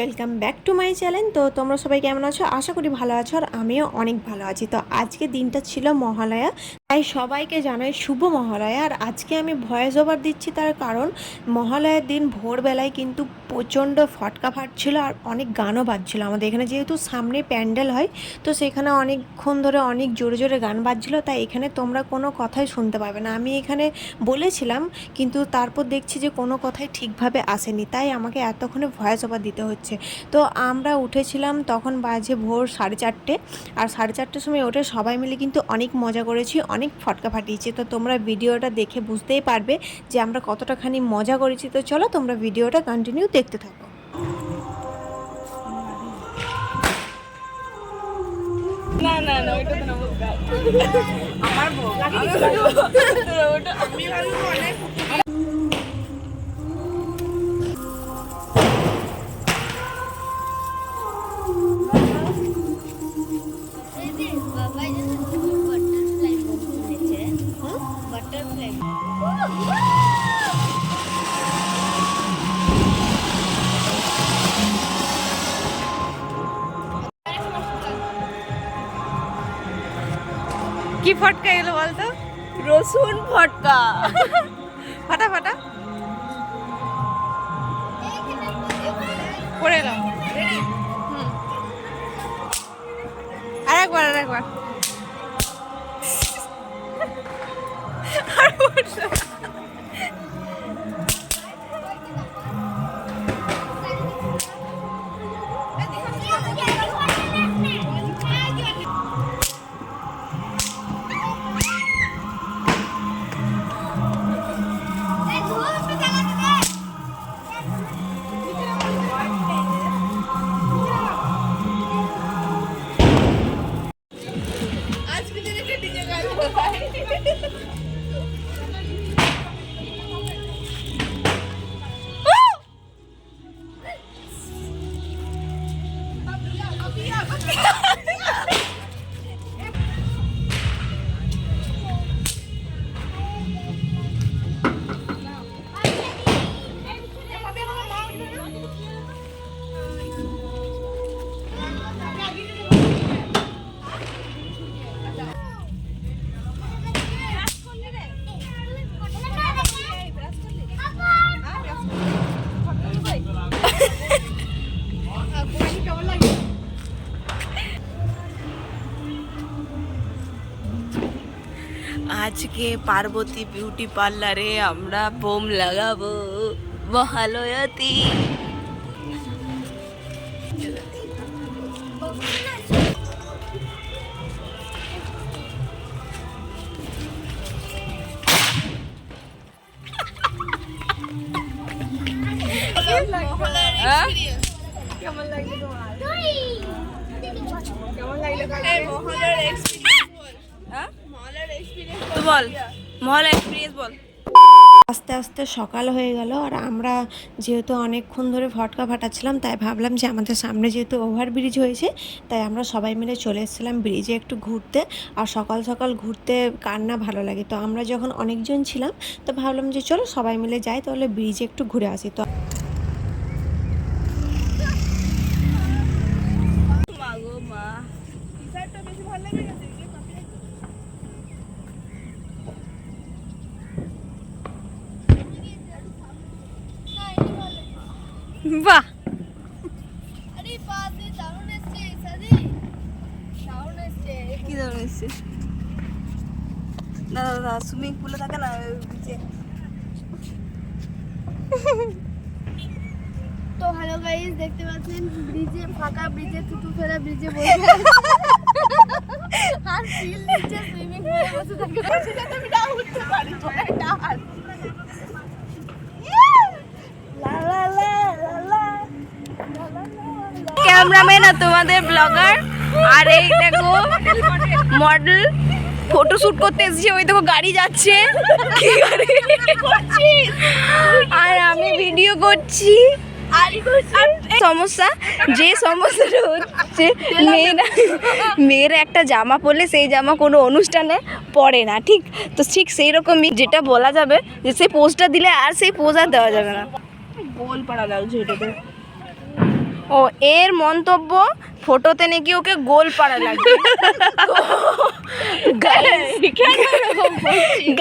Welcome back to my channel. তো তোমরা সবাই কেমন আছো? আশা করি ভালো আছো, আর আমিও অনেক ভালো আছি। তো আজকে দিনটা ছিল মহালয়া, তাই সবাইকে জানাই শুভ মহালয়া। আর আজকে আমি ভয়েস ওভার দিচ্ছি, তার কারণ মহালয়ার দিন ভোরবেলায় কিন্তু প্রচণ্ড ফটকা ফাটছিল আর অনেক গানও বাজছিল আমাদের এখানে। যেহেতু সামনে প্যান্ডেল হয়, তো সেখানে অনেকক্ষণ ধরে অনেক জোরে জোরে গান বাজছিল, তাই এখানে তোমরা কোনো কথাই শুনতে পাবে না। আমি এখানে বলেছিলাম, কিন্তু তারপর দেখছি যে কোনো কথাই ঠিকভাবে আসেনি, তাই আমাকে এতক্ষণে ভয়েস ওভার দিতে হচ্ছে। তো আমরা উঠেছিলাম তখন বাজে ভোর 4:30, আর 4:30 সময় উঠে সবাই মিলে কিন্তু অনেক মজা করেছি, অনেক ফটকা ফাটিয়েছি। তো তোমরা ভিডিওটা দেখে বুঝতেই পারবে যে আমরা কতটাখানি মজা করেছি। তো চলো তোমরা ভিডিওটা কন্টিনিউ দেখতে থাকো। না না না, ওইটা তো না বলবা। আমার বউ আমি ভালো অনেক কি ফটকা এলো বলতো? রসুন ফটকা। ফাটা ফাটা পড়ে এলাম। আরেকবার আরেকবার। আজকে পার্বতী বিউটি পার্লারে আমরা বোম লাগাবো মহালয়াতে। কেমন লাগলো তোমার? কেমন লাগলো? বল মহল এক্সপিরিয়েন্স বল। আস্তে আস্তে সকাল হয়ে গেল, আর আমরা যেহেতু অনেকক্ষণ ধরে ফটকা ফাটাচ্ছিলাম, তাই ভাবলাম যে আমাদের সামনে যেহেতু ওভারব্রিজ হয়েছে, তাই আমরা সবাই মিলে চলে এসেছিলাম ব্রিজে একটু ঘুরতে। আর সকাল সকাল ঘুরতে কার না ভালো লাগে। তো আমরা যখন অনেকজন ছিলাম, তো ভাবলাম যে চলো সবাই মিলে যাই, তাহলে ব্রিজে একটু ঘুরে আসি। তো বাহ, কি ধরনের এসছে? না দাদা সুইমিং পুলে থাকে না বিচে। তো হ্যালো গাইস, দেখতে পাচ্ছেন ব্রিজে, ফাঁকা ব্রিজে, থুতু ফেরা ব্রিজে বসে আর ফিল নিচে সুইমিং পুলে বসে থাকে। যাতে আমি না উঠতে পারি, এটা আর লা লা লা লা ক্যামেরাম্যান আর তোমাদের ব্লগার, আর এই দেখো মডেল ফটো শুট করতে এসেছে। ওই দেখো গাড়ি যাচ্ছে, কি গাড়ি? আর আমি ভিডিও করছি। সমস্যা, যে সমস্যাটা হচ্ছে মেয়েরা একটা জামা পরলে সেই জামা কোনো অনুষ্ঠানে পরে না, ঠিক তো ঠিক সেই রকমই যেটা বলা যাবে যে সেই পোজটা দিলে আর সেই পোজ আর দেওয়া যাবে না। গোল পাড়া লাগছে এটাতে। ও এর মন্তব্য ফটোতে নাকি ওকে গোল পাড়া লাগে।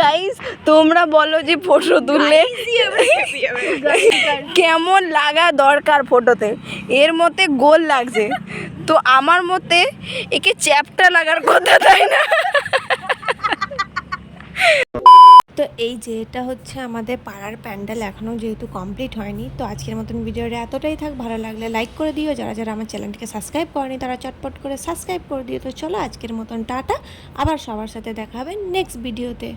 গাইস তোমরা বলো যে ফটো তুললে কেমন লাগা দরকার ফটোতে, এর মতে গোল লাগছে তো আমার মতে একে চ্যাপটা লাগার কথা, তাই না? তো এই যে এটা হচ্ছে আমাদের পাড়ার প্যান্ডেল, এখনও যেহেতু কমপ্লিট হয়নি। তো আজকের মতন ভিডিওটা এতটাই থাক, ভালো লাগলে লাইক করে দিও, যারা যারা আমার চ্যানেলটিকে সাবস্ক্রাইব করেনি তারা চটপট করে সাবস্ক্রাইব করে দিও। তো চলো আজকের মতন টাটা, আবার সবার সাথে দেখা হবে নেক্সট ভিডিওতে।